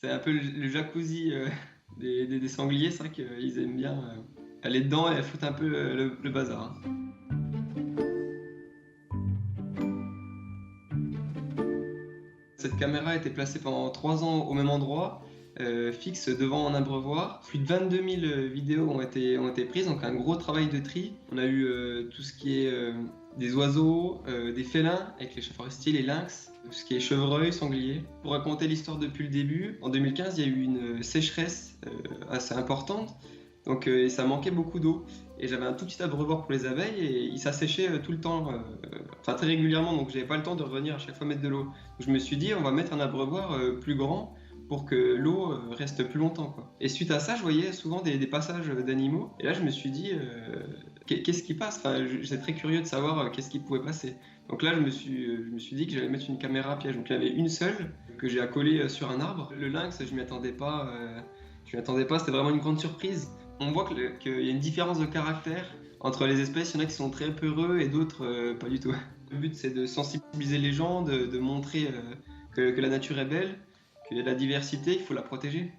C'est un peu le jacuzzi des sangliers, c'est vrai qu'ils aiment bien aller dedans et foutre un peu le bazar, hein. Cette caméra a été placée pendant 3 ans au même endroit, fixe devant un abreuvoir. Plus de 22 000 vidéos ont été prises, donc un gros travail de tri. On a eu tout ce qui est des oiseaux, des félins avec les chats forestiers, les lynx, tout ce qui est chevreuil, sanglier. Pour raconter l'histoire depuis le début, en 2015, il y a eu une sécheresse assez importante, donc ça manquait beaucoup d'eau. Et j'avais un tout petit abreuvoir pour les abeilles et il s'asséchait tout le temps, enfin très régulièrement, donc j'avais pas le temps de revenir à chaque fois mettre de l'eau. Je me suis dit, on va mettre un abreuvoir plus grand pour que l'eau reste plus longtemps, quoi. Et suite à ça, je voyais souvent des passages d'animaux. Et là, je me suis dit, qu'est-ce qui passe? Enfin, j'étais très curieux de savoir qu'est-ce qui pouvait passer. Donc là, je me suis dit que j'allais mettre une caméra à piège. Donc il y en avait une seule que j'ai accolée sur un arbre. Le lynx, je m'y attendais pas. C'était vraiment une grande surprise. On voit qu'il y a une différence de caractère entre les espèces. Il y en a qui sont très peureux et d'autres pas du tout. Le but, c'est de sensibiliser les gens, de montrer que la nature est belle, qu'il y a de la diversité, qu'il faut la protéger.